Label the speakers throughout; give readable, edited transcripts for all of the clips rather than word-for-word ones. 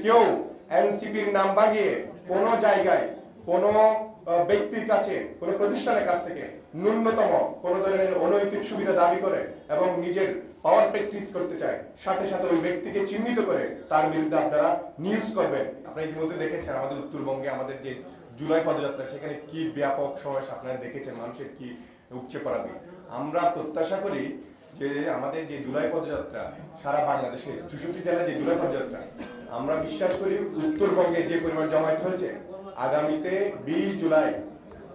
Speaker 1: কেউ এনসিপির নাম বাগিয়ে কোনো জায়গায় কোনো ব্যক্তির কাছে কোনো প্রতিষ্ঠানের কাছ থেকে ন্যূনতম কোনো ধরনের অনৈতিক সুবিধা দাবি করে এবং নিজের পাওয়ার প্র্যাকটিস করতে চায়, সাথে সাথে ওই ব্যক্তিকে চিহ্নিত করে তার বিরুদ্ধে আপনারা নিউজ করবেন। আপনারা ইতিমধ্যে দেখেছেন আমাদের উত্তরবঙ্গে আমাদের যে জুলাই পদযাত্রা, সেখানে কি ব্যাপক সমাবেশ আপনারা দেখেছেন, মানুষের কি উপচে পড়া। আমরা প্রত্যাশা করি যে আমাদের যে জুলাই পদযাত্রা সারা বাংলাদেশে 64 জেলায় যে জুলাই পদযাত্রা, আমরা বিশ্বাস করি উত্তরবঙ্গে যে পরিমাণ জমায়েত হয়েছে, আগামীতে 20 জুলাই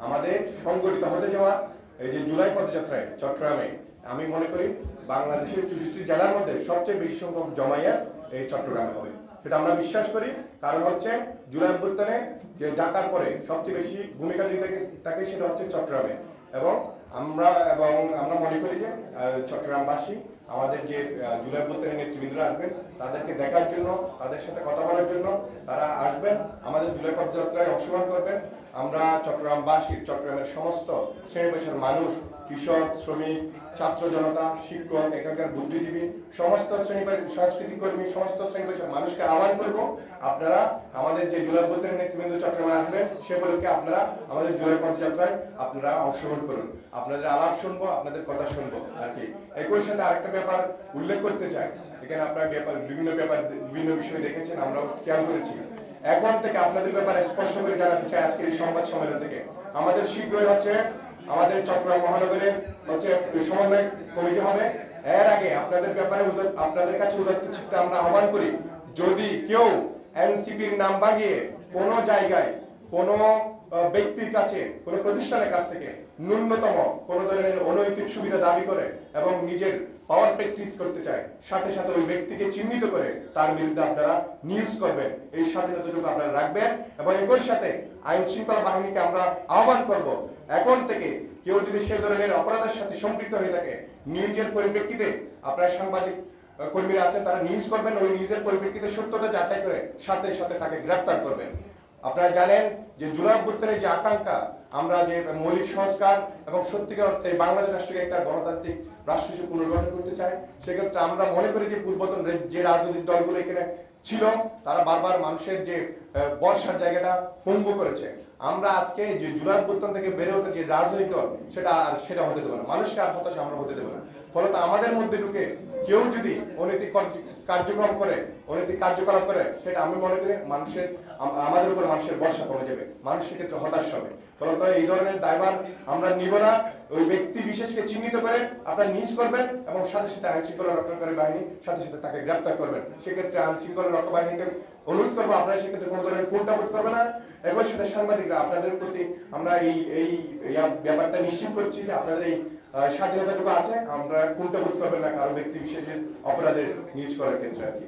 Speaker 1: আমাদের সংগঠিত হতে যাওয়া এই যে জুলাই পদযাত্রায় চট্টগ্রামে, আমি মনে করি বাংলাদেশের 64 জেলার মধ্যে সবচেয়ে বেশি সংখ্যক জমায়েত এই চট্টগ্রামে হবে। সেটা আমরা বিশ্বাস করি, কারণ হচ্ছে জুলাই অভ্যুত্থানে যে ডাকার পরে সবচেয়ে বেশি ভূমিকা দিয়ে থাকে সেটা হচ্ছে চট্টগ্রামে। এবং আমরা মনে করি যে চট্টগ্রামবাসী আমাদের যে জুলাই অভ্যুত্থানের নেতৃবৃন্দরা আসবেন, তাদেরকে দেখার জন্য, তাদের সাথে কথা বলার জন্য তারা আসবেন, আমাদের জুলাই পদযাত্রায় অংশগ্রহণ করবেন। আমরা চট্টগ্রামবাসী, চট্টগ্রামের সমস্ত শ্রেণী পেশার মানুষ, কৃষক, শ্রমিক, ছাত্র জনতা, শিক্ষক, এখানকার বুদ্ধিজীবী, সমস্ত শ্রেণী সাংস্কৃতিক কর্মী, সমস্ত শ্রেণী পেশার মানুষকে আহ্বান করব, আপনারা আমাদের যে জুলাই অভ্যুত্থানের নেতৃবৃন্দ চট্টগ্রামে আসবেন, সে বলকে আপনারা আমাদের জুলাই পদযাত্রায় আপনারা অংশগ্রহণ করুন। আপনাদের আলাপ শুনবো, আপনাদের কথা শুনবো আর কি। একই সাথে আরেকটা ব্যাপার উল্লেখ করতে চাই, এখানে আপনারা বিভিন্ন বিষয় দেখেছেন, আমরাও খেয়াল করেছি। এখন থেকে আপনাদের ব্যাপারে স্পষ্ট করে জানাতে চাই আজকের এই সংবাদ সম্মেলন থেকে, আমাদের শীঘ্রই হচ্ছে আমাদের চট্টগ্রাম মহানগরের হচ্ছে সমন্বয় কমিটি হবে। এর আগে আপনাদের ব্যাপারে আপনাদের কাছে উদাত্ত চিত্তে আমরা আহ্বান করি, যদি কেউ এনসিপির নাম বাগিয়ে কোনো জায়গায় কোনো ব্যক্তির কাছে কোনো প্রতিষ্ঠানের কাছ থেকে ন্যূনতম কোনো ধরনের অনৈতিক সুবিধা দাবি করে এবং নিজের পাওয়ার প্র্যাকটিস করতে চায়, সাথে সাথে ওই ব্যক্তিকে চিহ্নিত করে তার বিরুদ্ধে আপনারা নিউজ করবেন। এই স্বাধীনতাটুকু আপনারা রাখবেন এবং একই সাথে আইন শৃঙ্খলা বাহিনীকে আমরা আহ্বান করব, এখন থেকে কেউ যদি সেই ধরনের অপরাধের সাথে সম্পৃক্ত হয়ে থাকে, নিউজের পরিপ্রেক্ষিতে আপনারা সাংবাদিক কর্মীরা আছেন, তারা নিউজ করবেন, ওই নিউজের পরিপ্রেক্ষিতে সত্যতা যাচাই করে সাথে সাথে তাকে গ্রেফতার করবেন। আপনারা জানেন যে জুলাই অভ্যুত্থানের যে আকাঙ্ক্ষা, আমরা যে মৌলিক সংস্কার এবং সত্যিকার অর্থে বাংলাদেশ রাষ্ট্রকে একটা গণতান্ত্রিক রাষ্ট্র হিসেবে পুনর্গঠন করতে চাই, সেক্ষেত্রে আমরা মনে করি যে পূর্বতন যে রাজনৈতিক দলগুলো এখানে ছিল, তারা বারবার মানুষের যে বর্ষার জায়গাটা পঙ্গু করেছে। আমরা আজকে যে জুলাই অভ্যুত্থান থেকে বেড়ে ওঠা যে রাজনৈতিক দল, সেটা হতে দেবো না, মানুষকে আর হতাশা আমরা হতে দেবো না। ফলত আমাদের মধ্যে ঢুকে কেউ যদি অনৈতিক কার্যক্রম করে, অনৈতিক কার্যকলাপ করে, সেটা আমি মনে করি আমাদের উপর মানুষের ভরসা কমে যাবে, মানুষ সেক্ষেত্রে হতাশ হবে। ফলত এই ধরনের দায়ভার আমরা নিব না। ওই ব্যক্তি বিশেষকে চিহ্নিত করে আপনারা নিউজ করবেন এবং সাথে সাথে আইন শৃঙ্খলা রক্ষাকারী বাহিনী সাথে সাথে তাকে গ্রেফতার করবেন। সেক্ষেত্রে আইন শৃঙ্খলা রক্ষা বাহিনীকে অনুরোধ করবো, আপনারা সেক্ষেত্রে কোনো ধরনের কুণ্ঠাবোধ করবে না। এবং সাথে সাংবাদিকরা আপনাদের প্রতি আমরা এই ব্যাপারটা নিশ্চিত করছি যে আপনাদের এই স্বাধীনতাটুকু আছে, আমরা কোনটা বোধ করবেন না কারো ব্যক্তি বিশেষের অপরাধের নিউজ করার ক্ষেত্রে আর কি।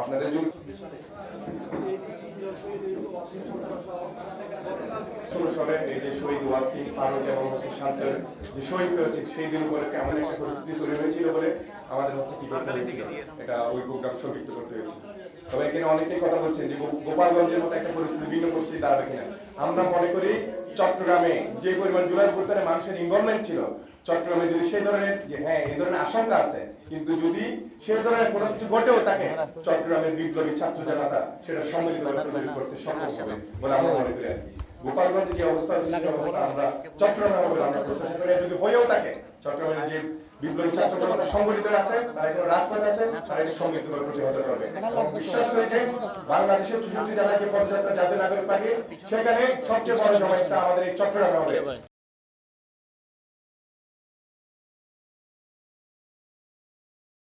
Speaker 1: আপনাদের সালে এই যে শহীদ ওয়াসিম ফারুক এবং হচ্ছে শান্তের যে শহীদ হয়েছে, সেই দিন উপলক্ষে এমন একটা পরিস্থিতি তৈরি হয়েছিল বলে আমাদের হচ্ছে কি করতে হয়েছিল, এটা ওই প্রোগ্রাম সম্পৃক্ত করতে হয়েছিল। তবে এখানে অনেকেই কথা বলছেন যে গোপালগঞ্জের মতো একটা পরিস্থিতি, ভিন্ন পরিস্থিতি দাঁড়াবে কিনা। আমরা মনে করি চট্টগ্রামে যে পরিমাণ জুলাই অভ্যুত্থানে মানুষের ইনভলভমেন্ট ছিল, চট্টগ্রামে যদি সেই ধরনের এই ধরনের আশঙ্কা আছে, কিন্তু যদি সেই ধরনের কোনো কিছু ঘটেও থাকে, চট্টগ্রামের বিপ্লবী ছাত্র জনতা সেটা সম্মিলিত করতে সক্ষম হবে বলে আমরা মনে করি আর কি। গোপালগঞ্জে যে অবস্থা আমরা চট্টগ্রামে আমরা প্রত্যাশা করি, যদি হয়েও থাকে চট্টগ্রামের যে বিপ্লবী ছাত্র জনতা সংগঠিত আছে, তারা এখন রাজপথ আছে, তারা এটি সংগঠিত প্রতিহত করবে। বিশ্বাস করি যে বাংলাদেশের 64 জেলায় যে পদযাত্রা জাতীয় নাগরিক পার্টি, সেখানে সবচেয়ে বড় জমায়েতটা আমাদের এই চট্টগ্রামে হবে।